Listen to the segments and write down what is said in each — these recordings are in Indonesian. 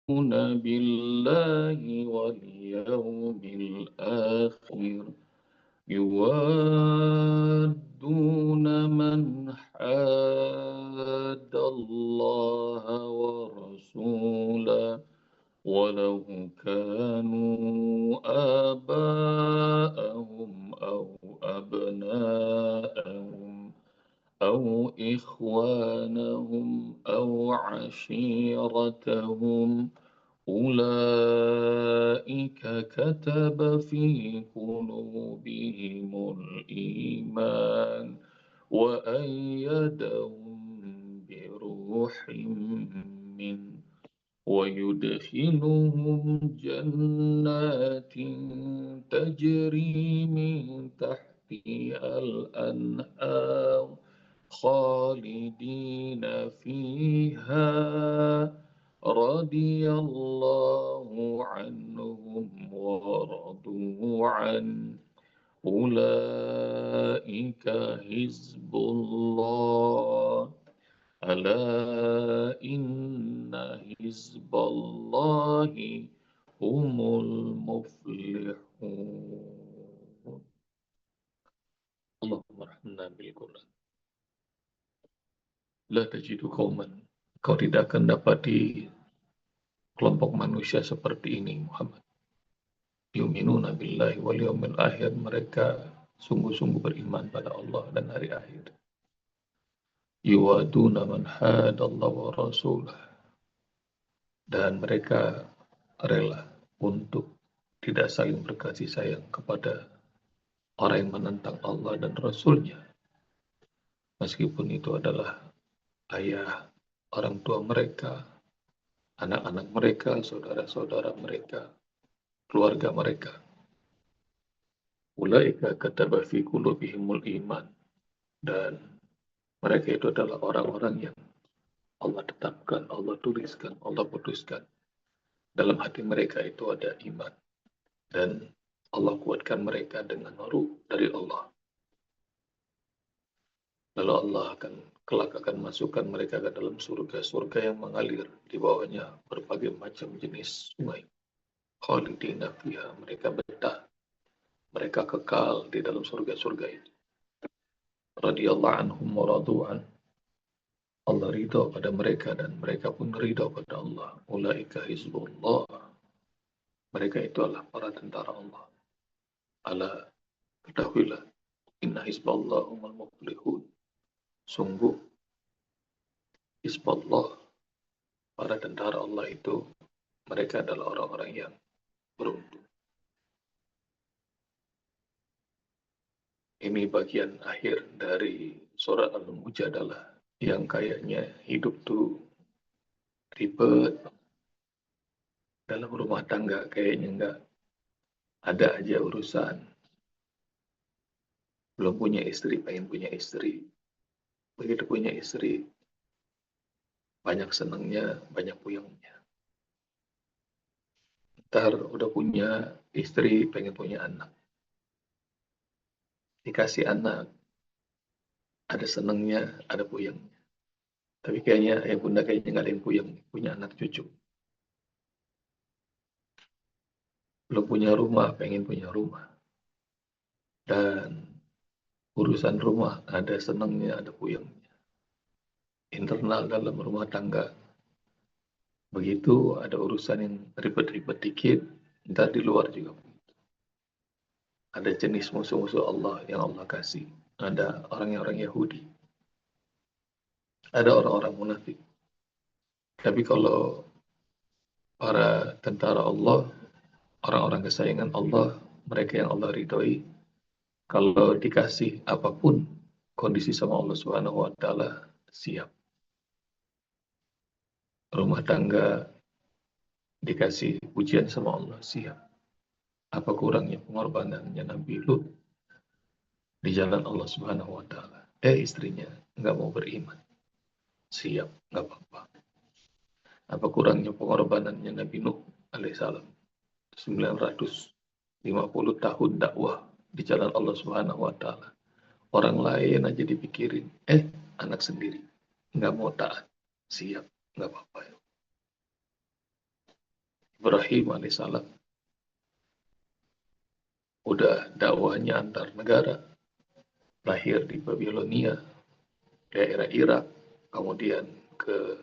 بالله واليوم الآخر يوادون من حاد الله ورسوله ولو كانوا آباءهم أو أبناءهم أو إخوانهم أو عشيرتهم أولئك كتب في قلوبهم الإيمان وأيدهم بروح منه ويدخلهم جنات تجري من تحتها الأنهار خالدين فيها رضي الله عنهم ورضوا عنه أولئك حزب الله ألا إن حزب الله هم المفلحون. اللهم ارحمنا بالقرآن. La tajidu qauman. Kau tidak akan dapati kelompok manusia seperti ini, Muhammad. Yu'minuna billahi wal yawmil akhir. Mereka sungguh-sungguh beriman pada Allah dan hari akhir. Yuwaduna man hadallahu wa rasulah. Dan mereka rela untuk tidak saling berkasih sayang kepada orang yang menentang Allah dan Rasul-Nya. Meskipun itu adalah ayah, orang tua mereka, anak-anak mereka, saudara-saudara mereka, keluarga mereka. Ulaika kataba fi qulubihimul iman. Dan mereka itu adalah orang-orang yang Allah tetapkan, Allah tuliskan, Allah putuskan. Dalam hati mereka itu ada iman. Dan Allah kuatkan mereka dengan nuru dari Allah. Lalu Allah kelak akan masukkan mereka ke dalam surga-surga yang mengalir di bawahnya berbagai macam jenis sungai. Khalidina fiha, mereka betah, mereka kekal di dalam surga-surga itu. Radiyallahu anhum wa radu'an. Allah ridha pada mereka dan mereka pun ridha pada Allah. Ulaika hizbullah. Mereka itu adalah para tentara Allah. Ala, ketahuilah, inna hizballah humul muflihun. Sungguh hizballah, para tentara Allah itu, mereka adalah orang-orang yang beruntung. Ini bagian akhir dari surat Al-Mujadalah yang kayaknya hidup tuh ribet. Dalam rumah tangga kayaknya enggak ada aja urusan. Belum punya istri, pengen punya istri. Begitu punya istri, banyak senangnya, banyak puyengnya. Ntar udah punya istri, pengen punya anak. Dikasih anak, ada senangnya, ada puyengnya. Tapi kayaknya yang bunda kayaknya nggak ada yang puyeng, punya anak cucu. Belum punya rumah, pengen punya rumah. Dan urusan rumah, ada senangnya, ada puyengnya. Internal dalam rumah tangga, begitu ada urusan yang ribet-ribet dikit, ntar di luar juga. Ada jenis musuh-musuh Allah yang Allah kasih. Ada orang-orang Yahudi. Ada orang-orang munafik. Tapi kalau para tentara Allah, orang-orang kesayangan Allah, mereka yang Allah ridhoi, kalau dikasih apapun kondisi sama Allah Subhanahu wa taala, siap. Rumah tangga dikasih pujian sama Allah, siap. Apa kurangnya pengorbanannya Nabi Lut di jalan Allah Subhanahu wa taala. Istrinya nggak mau beriman. Siap, nggak apa-apa. Apa kurangnya pengorbanannya Nabi Nuh alaihissalam. 950 tahun dakwah di jalan Allah Subhanahu wa taala. Orang lain aja dipikirin, anak sendiri nggak mau taat. Siap, nggak apa-apa. Ibrahim alaihissalam udah dakwahnya antar negara, lahir di Babilonia, daerah Irak, kemudian ke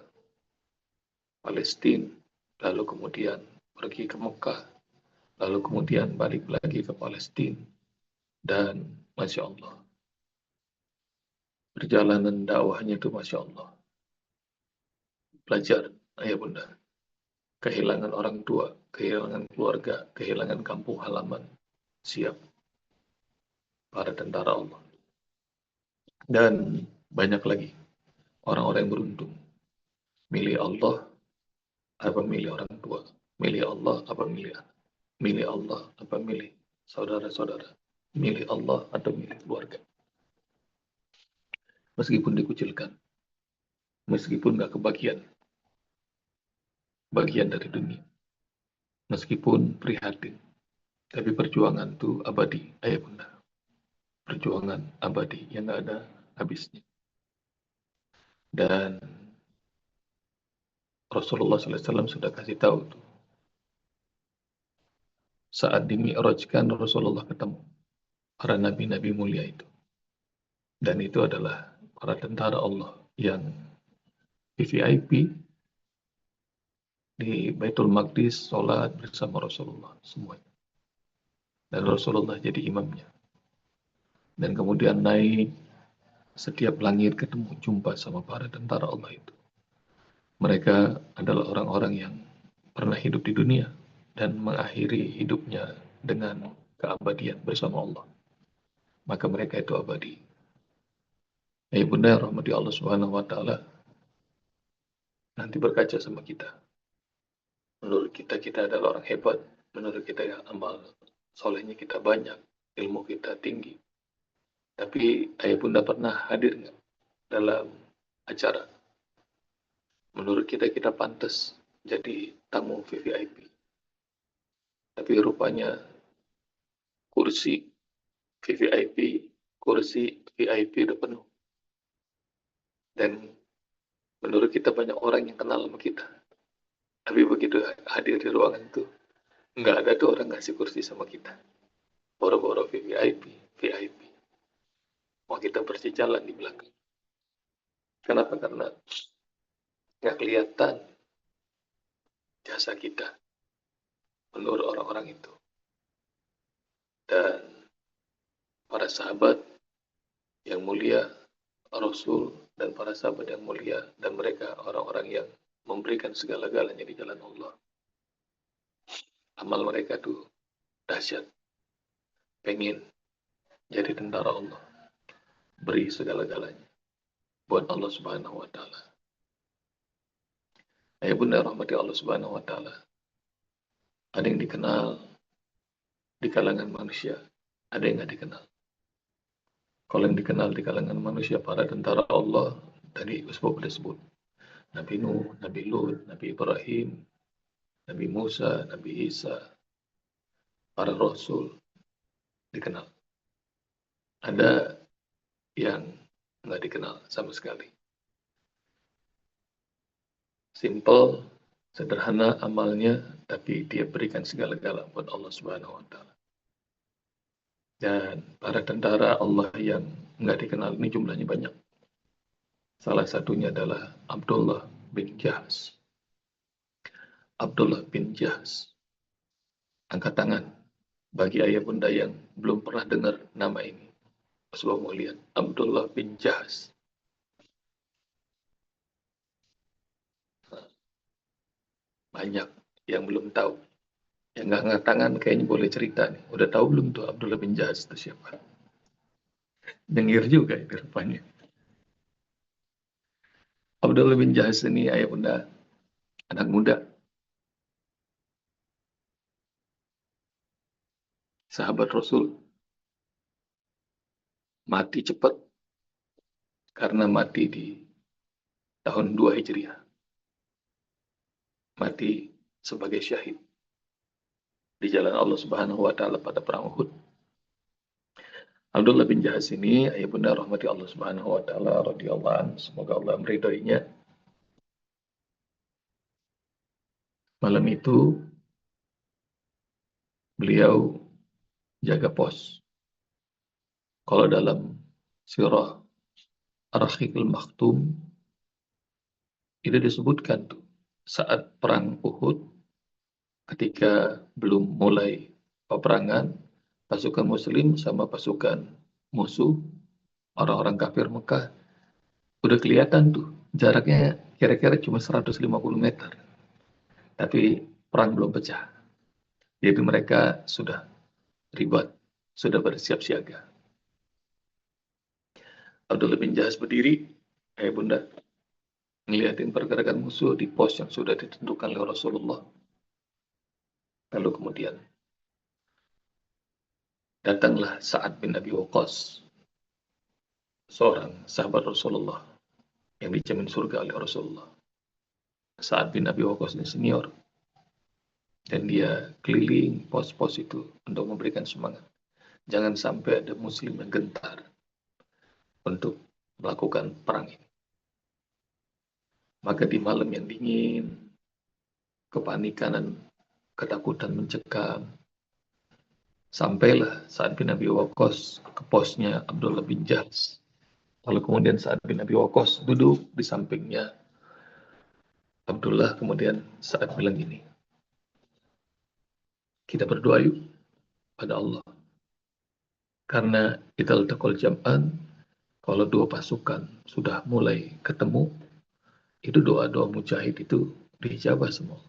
Palestina, lalu kemudian pergi ke Mekah, lalu kemudian balik lagi ke Palestina, dan Masya Allah, perjalanan dakwahnya itu Masya Allah, belajar, ayah bunda, kehilangan orang tua, kehilangan keluarga, kehilangan kampung halaman, siap para tentara Allah. Dan banyak lagi orang-orang yang beruntung, milih Allah apa milih orang tua, milih Allah apa milih anak, milih Allah apa milih saudara-saudara, milih Allah atau milih keluarga. Meskipun dikucilkan, meskipun gak kebagian bagian dari dunia, meskipun prihatin, tapi perjuangan itu abadi, ayah bunda. Perjuangan abadi yang gak ada habisnya. Dan Rasulullah SAW sudah kasih tahu tuh, saat dimi'rajkan Rasulullah ketemu para nabi-nabi mulia itu. Dan itu adalah para tentara Allah yang VVIP di Baitul Maqdis sholat bersama Rasulullah semuanya. Dan Rasulullah jadi imamnya. Dan kemudian naik setiap langit ketemu jumpa sama para tentara Allah itu. Mereka adalah orang-orang yang pernah hidup di dunia dan mengakhiri hidupnya dengan keabadian bersama Allah. Maka mereka itu abadi. Ya bunda rahmati Allah Subhanahu wa taala, nanti berkaca sama kita. Menurut kita, kita adalah orang hebat. Menurut kita ya amal solehnya kita banyak, ilmu kita tinggi. Tapi ayah bunda pernah hadir nggak dalam acara? Menurut kita, kita pantas jadi tamu VVIP. Tapi rupanya kursi VVIP, kursi VIP udah penuh. Dan menurut kita banyak orang yang kenal sama kita. Tapi begitu hadir di ruangan itu, nggak ada tuh orang ngasih kursi sama kita. Boro-boro VIP. Mau kita berjalan di belakang. Kenapa? Karena nggak kelihatan jasa kita menurut orang-orang itu. Dan para sahabat yang mulia, Rasul dan para sahabat yang mulia, dan mereka orang-orang yang memberikan segala-galanya di jalan Allah. Amal mereka tuh dahsyat. Pengen jadi tentara Allah. Beri segala-galanya buat Allah Subhanahu wa taala. Ayah bunda rahmati Allah Subhanahu wa taala. Ada yang dikenal di kalangan manusia, ada yang nggak dikenal. Kalau yang dikenal di kalangan manusia, para tentara Allah tadi sebab disebut. Nabi Nuh, Nabi Lut, Nabi Ibrahim, Nabi Musa, Nabi Isa, para Rasul dikenal. Ada yang nggak dikenal sama sekali. Simple, sederhana amalnya, tapi dia berikan segala-gala buat Allah Subhanahu wa taala. Dan para tentara Allah yang nggak dikenal ini jumlahnya banyak. Salah satunya adalah Abdullah bin Jahsh. Abdullah bin Jahsh. Angkat tangan bagi ayah bunda yang belum pernah dengar nama ini. Coba mau lihat Abdullah bin Jahsh. Banyak yang belum tahu. Yang nggak angkat tangan kayaknya boleh cerita nih. Udah tahu belum tuh Abdullah bin Jahsh itu siapa? Dengir juga ini rupanya. Abdullah bin Jahsh ini ayah bunda anak muda. Sahabat Rasul. Mati cepat. Karena mati di tahun 2 Hijriah. Mati sebagai syahid di jalan Allah Subhanahu wa taala pada perang Uhud. Abdullah bin Jahsh ini ayah bunda rahmati Allah Subhanahu wa taala radhiyallahu anhu, semoga Allah meridhoinya. Malam itu beliau jaga pos. Kalau dalam sirah Ar-Rahiqul Maktum itu disebutkan tuh saat perang Uhud ketika belum mulai peperangan pasukan muslim sama pasukan musuh orang-orang kafir Mekah udah kelihatan tuh jaraknya kira-kira cuma 150 meter tapi perang belum pecah jadi mereka sudah ribat sudah bersiap siaga. Abdullah bin Jahaz berdiri bunda ngeliatin pergerakan musuh di pos yang sudah ditentukan oleh Rasulullah. Lalu kemudian datanglah Sa'ad bin Abi Waqqas, seorang sahabat Rasulullah yang dijamin surga oleh Rasulullah. Sa'ad bin Abi Waqqas ini senior dan dia keliling pos-pos itu untuk memberikan semangat. Jangan sampai ada muslim yang gentar untuk melakukan perang ini. Maka di malam yang dingin, kepanikan dan ketakutan mencekam, sampailah Sa'ad bin Abi Waqqas ke posnya Abdullah bin Jahaz. Lalu kemudian Sa'ad bin Abi Waqqas duduk di sampingnya Abdullah, kemudian Sa'ad bilang gini, kita berdoa yuk pada Allah. Karena idal taqal jam'an, kalau dua pasukan sudah mulai ketemu, itu doa-doa mujahid itu dijabah semua.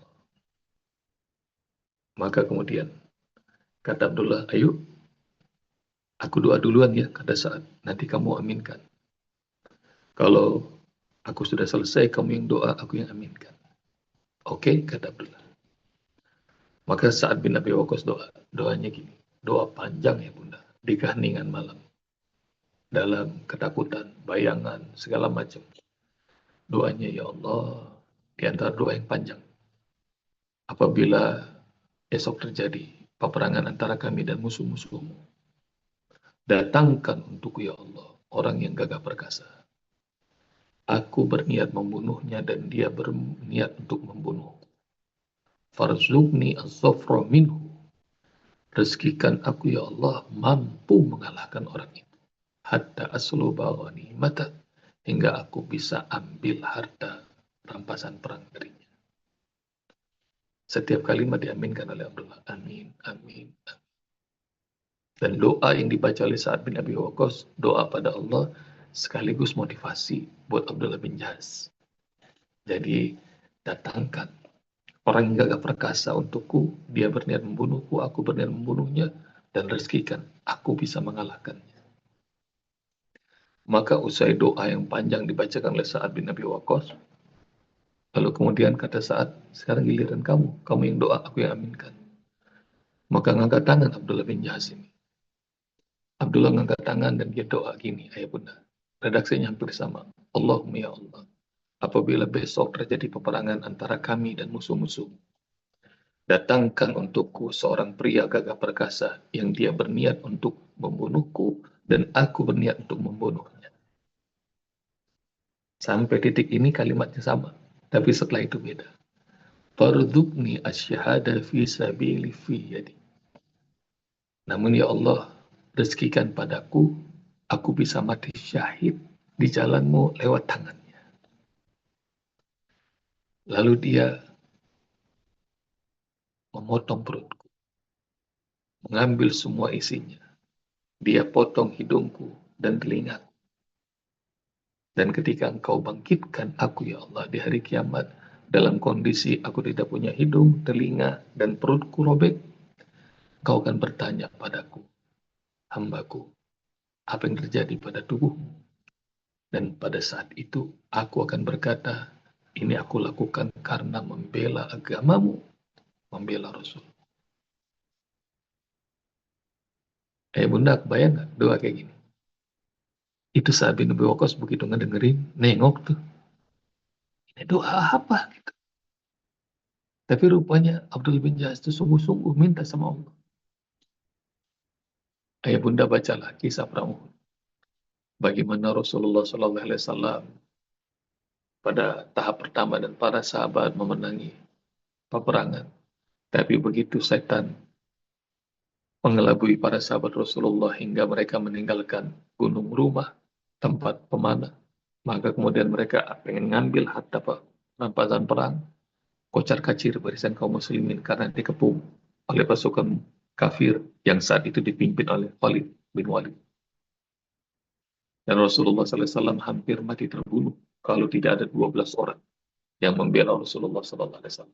Maka kemudian kata Abdullah, ayo aku doa duluan ya, kata Sa'ad, nanti kamu aminkan. Kalau aku sudah selesai, kamu yang doa, aku yang aminkan. Oke, kata Abdullah. Maka Sa'ad bin Abi Waqqas doanya gini, doa panjang ya bunda, di keheningan malam, dalam ketakutan, bayangan, segala macam. Doanya, ya Allah, di antara doa yang panjang, apabila esok terjadi peperangan antara kami dan musuh-musuhmu, datangkan untukku ya Allah orang yang gagah perkasa. Aku berniat membunuhnya dan dia berniat untuk membunuhku. Farzuqni az-zafra minhu. Rezekikan aku ya Allah mampu mengalahkan orang itu. Hatta asluba ghanimata, hingga aku bisa ambil harta rampasan perang darinya. Setiap kalimat diaminkan oleh Abdullah. Amin, amin, amin. Dan doa yang dibaca oleh Sa'ad bin Abi Waqqas, doa pada Allah sekaligus motivasi buat Abdullah bin Jahaz. Jadi datangkan orang yang gagah perkasa untukku, dia berniat membunuhku, aku berniat membunuhnya, dan rezekikan aku bisa mengalahkannya. Maka usai doa yang panjang dibacakan oleh Sa'ad bin Abi Waqqas, lalu kemudian kata Sa'ad, sekarang giliran kamu yang doa, aku yang aminkan. Maka ngangkat tangan Abdullah bin Jahaz ini. Abdullah ngangkat tangan dan dia doa gini, ayah bunda. Redaksinya hampir sama. Allahumma ya Allah, apabila besok terjadi peperangan antara kami dan musuh-musuh, datangkan untukku seorang pria gagah perkasa yang dia berniat untuk membunuhku dan aku berniat untuk membunuhnya. Sampai titik ini kalimatnya sama, tapi setelah itu beda. Farzuqni asyhada fi sabili fi yadi. Namun ya Allah, rezekikan padaku, aku bisa mati syahid di jalanmu lewat tangannya. Lalu dia memotong perutku, mengambil semua isinya. Dia potong hidungku dan telingaku. Dan ketika engkau bangkitkan aku ya Allah di hari kiamat, dalam kondisi aku tidak punya hidung, telinga, dan perutku robek, engkau akan bertanya padaku, hambaku, apa yang terjadi pada tubuhmu? Dan pada saat itu aku akan berkata, ini aku lakukan karena membela agamamu, membela Rasul. Bunda, bayang gak doa kayak gini? Itu Sa'ad bin Abi Waqqas begitu ngedengerin, nengok tuh. Ini doa apa? Gitu. Tapi rupanya Abdul bin Jahaz itu sungguh-sungguh minta sama Allah. Ayah bunda bacalah kisah perang Uhud. Bagaimana Rasulullah SAW pada tahap pertama dan para sahabat memenangi peperangan. Tapi begitu setan mengelabui para sahabat Rasulullah hingga mereka meninggalkan gunung rumah, tempat pemanah. Maka kemudian mereka pengen ngambil harta rampasan perang, kocar kacir barisan kaum muslimin karena dikepung oleh pasukan kafir yang saat itu dipimpin oleh Khalid bin Walid. Dan Rasulullah SAW hampir mati terbunuh kalau tidak ada 12 orang yang membela Rasulullah SAW.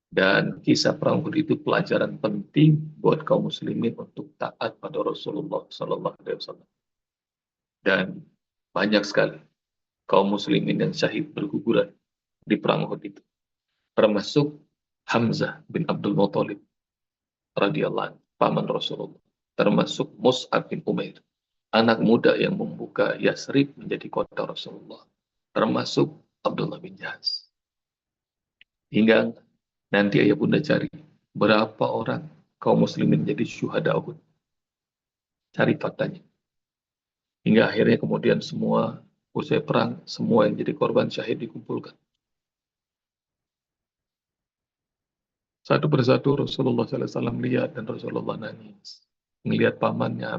Dan kisah perang Uhud itu pelajaran penting buat kaum muslimin untuk taat pada Rasulullah SAW. Dan banyak sekali kaum muslimin yang syahid berguguran di perang Uhud itu. Termasuk Hamzah bin Abdul Muthalib radhiyallahu anhu, paman Rasulullah. Termasuk Mus'ab bin Umair, anak muda yang membuka Yasrib menjadi kota Rasulullah. Termasuk Abdullah bin Jahaz. Hingga nanti ayah bunda cari berapa orang kaum muslimin jadi syuhada Uhud. Cari faktanya. Hingga akhirnya kemudian semua usai perang, semua yang jadi korban syahid dikumpulkan. Satu persatu Rasulullah SAW lihat dan Rasulullah nangis. Melihat pamannya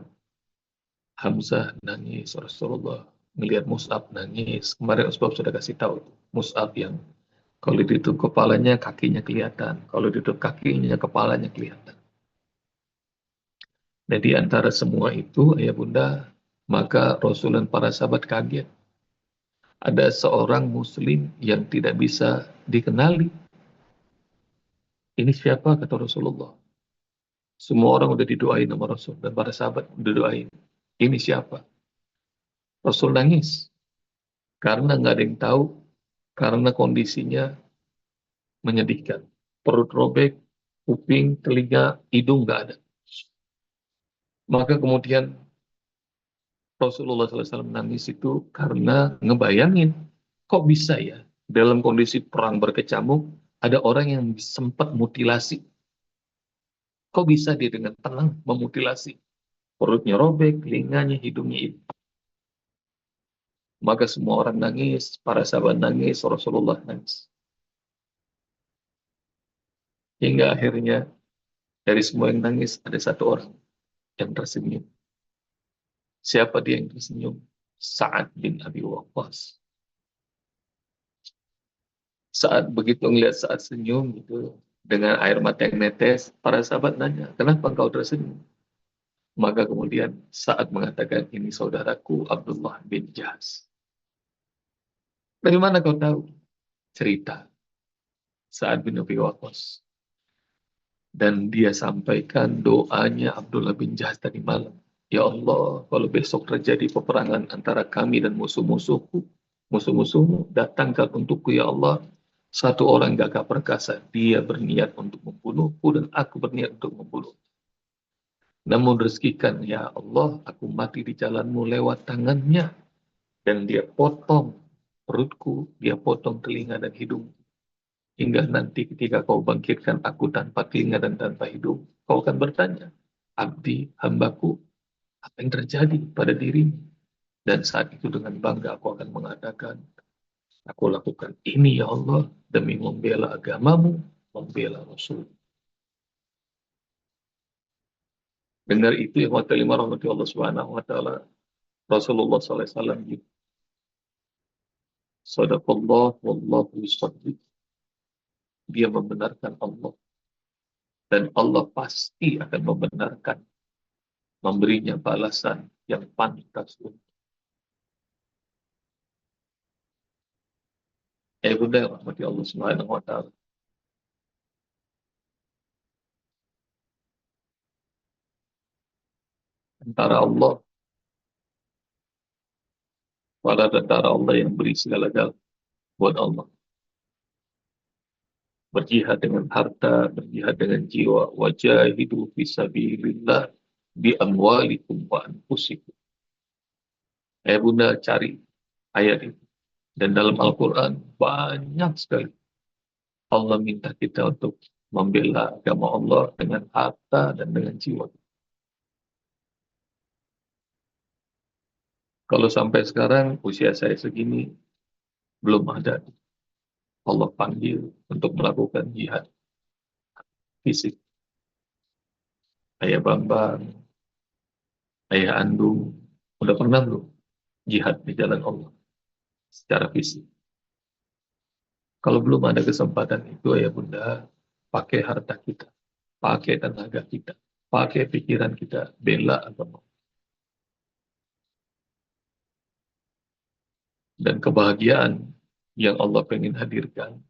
Hamzah nangis, Rasulullah melihat Mus'ab nangis. Kemarin Usbab sudah kasih tahu Mus'ab yang kalau ditutup kepalanya kakinya kelihatan, kalau ditutup kakinya kepalanya kelihatan. Nah di antara semua itu ayah bunda, maka Rasul dan para sahabat kaget. Ada seorang muslim yang tidak bisa dikenali. Ini siapa kata Rasulullah? Semua orang udah didoain sama Rasul dan para sahabat udah doain. Ini siapa? Rasul nangis karena nggak ada yang tahu, karena kondisinya menyedihkan. Perut robek, kuping, telinga, hidung nggak ada. Maka kemudian Rasulullah SAW nangis itu karena ngebayangin, kok bisa ya dalam kondisi perang berkecamuk ada orang yang sempat mutilasi. Kok bisa dia dengan tenang memutilasi? Perutnya robek, telinganya, hidungnya itu. Maka semua orang nangis, para sahabat nangis, Rasulullah nangis. Hingga akhirnya dari semua yang nangis ada satu orang yang tersenyum. Siapa dia yang tersenyum? Sa'ad bin Abi Waqqas. Saat begitu ngelihat saat senyum gitu dengan air mata yang netes, para sahabat nanya, kenapa engkau tersenyum? Maka kemudian saat mengatakan ini saudaraku Abdullah bin Jahaz. Dari mana kau tahu? Cerita Sa'ad bin Abi Waqqas. Dan dia sampaikan doanya Abdullah bin Jahaz tadi malam. Ya Allah, kalau besok terjadi peperangan antara kami dan musuh-musuhku, musuh-musuhmu, datangkan untukku ya Allah satu orang gagah perkasa. Dia berniat untuk membunuhku dan aku berniat untuk membunuh. Namun rezekikan ya Allah, aku mati di jalanmu lewat tangannya. Dan dia potong perutku, dia potong telinga dan hidung. Hingga nanti ketika kau bangkitkan aku tanpa telinga dan tanpa hidung, kau akan bertanya, abdi, hambaku, apa yang terjadi pada dirimu? Dan saat itu dengan bangga aku akan mengatakan, aku lakukan ini ya Allah demi membela agamamu, membela Rasul. Dengar itu yang wa ta'ala rahmati Allah subhanahu wa ta'ala. Rasulullah SAW gitu. Sadaqallah wallahu yusaddiq. Dia membenarkan Allah. Dan Allah pasti akan membenarkan, memberinya balasan yang pantas untuk. Bunda yang rahmati Allah subhanahu wa ta'ala. Antara Allah, para tentara Allah yang beri segala-galanya buat Allah. Berjihad dengan harta, berjihad dengan jiwa, wajahidu fisabilillah bi amwalikum wa anfusikum. Bunda cari ayat itu. Dan dalam Al-Quran banyak sekali Allah minta kita untuk membela agama Allah dengan harta dan dengan jiwa. Kalau sampai sekarang usia saya segini belum ada Allah panggil untuk melakukan jihad fisik. ayah Bambang, ayah Andung, udah pernah belum jihad di jalan Allah secara fisik? Kalau belum ada kesempatan itu, ayah bunda, pakai harta kita, pakai tenaga kita, pakai pikiran kita, bela agama. Dan kebahagiaan yang Allah pengen hadirkan,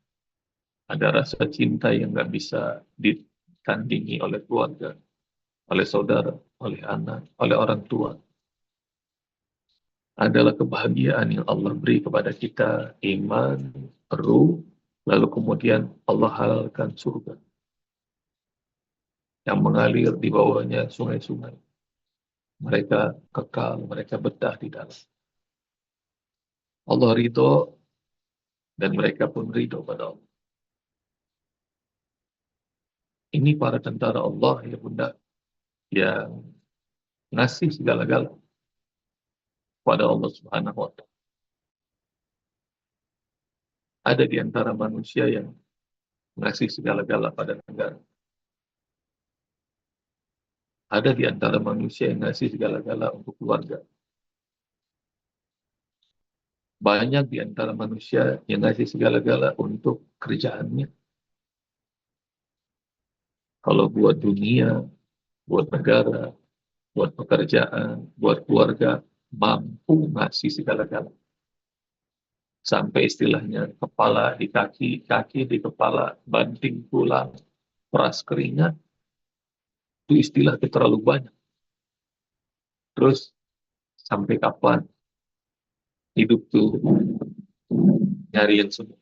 ada rasa cinta yang nggak bisa ditandingi oleh keluarga, oleh saudara, oleh anak, oleh orang tua. Adalah kebahagiaan yang Allah beri kepada kita, iman, peru, lalu kemudian Allah halalkan surga yang mengalir di bawahnya sungai-sungai. Mereka kekal, mereka betah di dalam. Allah ridho dan mereka pun ridho pada Allah. Ini para tentara Allah ya bunda, yang ngasih segala-gala pada Allah Subhanahu wa Ta'ala. Ada di antara manusia yang ngasih segala-gala pada negara. Ada di antara manusia yang ngasih segala-gala untuk keluarga. Banyak di antara manusia yang ngasih segala-gala untuk kerjaannya. Kalau buat dunia, buat negara, buat pekerjaan, buat keluarga, mampu ngasih segala-gala. Sampai istilahnya kepala di kaki, kaki di kepala, banting tulang, peras keringat, itu istilah itu terlalu banyak. Terus sampai kapan hidup tuh nyari yang semua?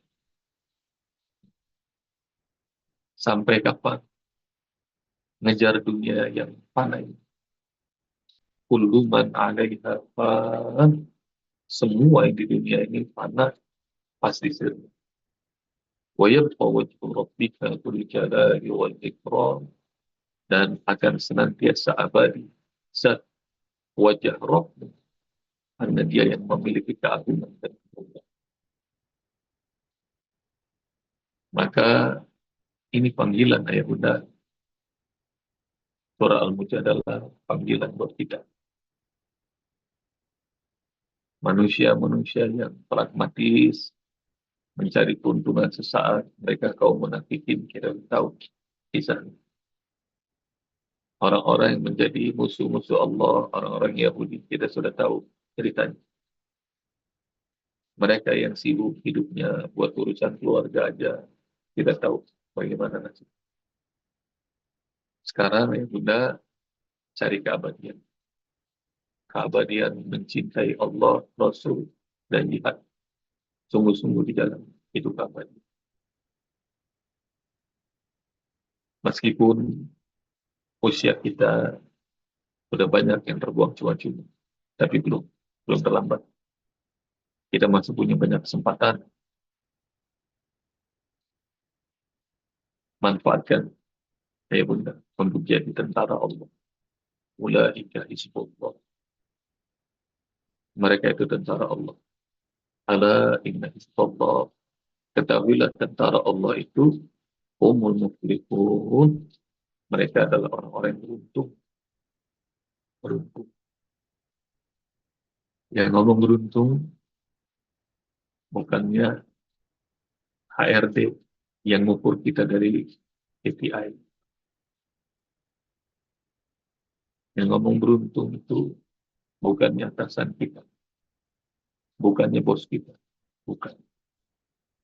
Sampai kapan ngejar dunia yang fana ini? Kullu man 'alaiha fan. Semua yang di dunia ini fana, pasti sirna. Wa yabqa wajhu rabbika dzul jalali wal ikram. Dan akan senantiasa abadi zat wajah Rabb, karena dia yang memiliki keagungan dan kemuliaan. Maka ini panggilan ayah bunda, surah Al-Mujadalah, panggilan buat kita. Manusia-manusia yang pragmatis, mencari keuntungan sesaat, mereka kaum munafikin, kita tahu kisahnya. Orang-orang yang menjadi musuh-musuh Allah, orang-orang Yahudi, kita sudah tahu ceritanya. Mereka yang sibuk hidupnya buat urusan keluarga aja, kita tahu bagaimana nasib. Sekarang ya bunda, cari keabadian. Keabadian mencintai Allah, Rasul, dan jihad. Sungguh-sungguh di dalam itu keabadian. Meskipun usia kita sudah banyak yang terbuang cuma-cuma, tapi belum terlambat. Kita masih punya banyak kesempatan. Manfaatkan, ya bunda, untuk jadi tentara Allah. Ulaika hizbullah. Mereka itu tentara Allah. Ala inna hizballah. Ketahuilah tentara Allah itu umul muflihun. Mereka adalah orang-orang yang beruntung. Beruntung. Yang ngomong beruntung bukannya HRD yang mengukur kita dari KPI. Yang ngomong beruntung itu bukannya atasan kita, bukannya bos kita, bukan.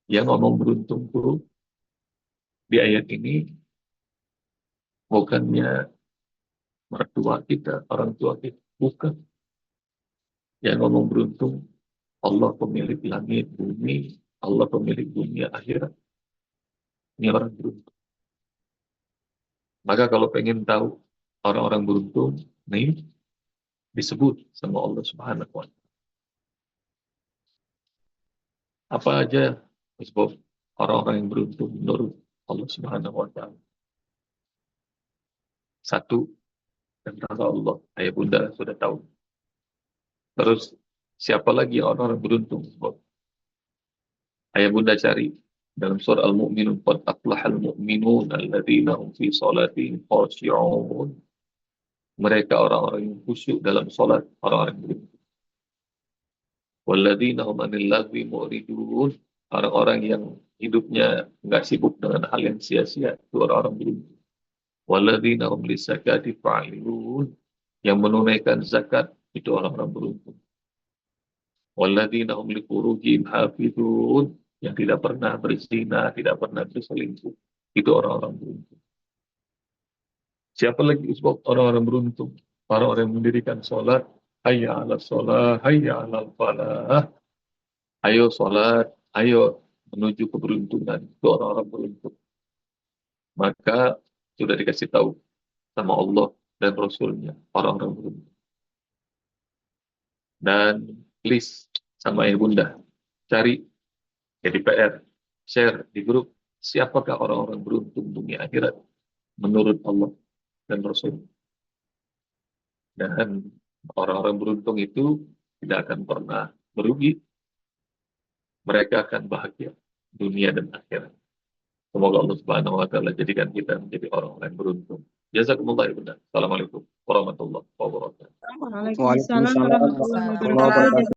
Yang ngomong beruntung itu di ayat ini bukannya mertua kita, orang tua kita, bukan. Yang ngomong beruntung Allah pemilik langit, bumi, Allah pemilik dunia akhirat. Ini orang beruntung. Maka kalau pengen tahu orang-orang beruntung, nih disebut sama Allah Subhanahu wa Ta'ala. Apa aja sebab orang-orang yang beruntung menurut Allah Subhanahu wa Ta'ala? Satu, tentara Allah. Ayah bunda sudah tahu. Terus siapa lagi orang-orang beruntung? Sebab ayah bunda cari dalam surah Al-Mu'minun, qad aflahal mu'minun alladzina hum fi salatihim khashi'un. Mereka orang-orang yang khusyuk dalam sholat, orang-orang yang beruntung. Walladzina hum 'anil lagwi mu'ridun, orang-orang yang hidupnya nggak sibuk dengan hal yang sia-sia, itu orang-orang beruntung. Walladzina hum lisakati fa'ilun, yang menunaikan zakat, itu orang-orang beruntung. Walladzina hum lifurujihim hafizun, yang tidak pernah berzina, tidak pernah berselingkuh, itu orang-orang beruntung. Siapa lagi disebut orang-orang beruntung? Orang-orang yang mendirikan sholat, hayya 'alas sholat, hayya 'alal falah. Ayo sholat, ayo menuju keberuntungan. Itu orang-orang beruntung. Maka sudah dikasih tahu sama Allah dan Rasulnya, orang-orang beruntung. Dan please, sama ibu bunda, cari jadi PR, share di grup, siapakah orang-orang beruntung dunia akhirat menurut Allah dan Rasul. Dan orang-orang beruntung itu tidak akan pernah merugi, mereka akan bahagia dunia dan akhirat. Semoga Allah Subhanahu wa taala jadikan kita menjadi orang-orang yang beruntung. Jazakumullah ya benar. Assalamualaikum warahmatullahi wabarakatuh. Waalaikumsalam Waalaikumsalam warahmatullahi warahmatullahi wabarakatuh. wabarakatuh.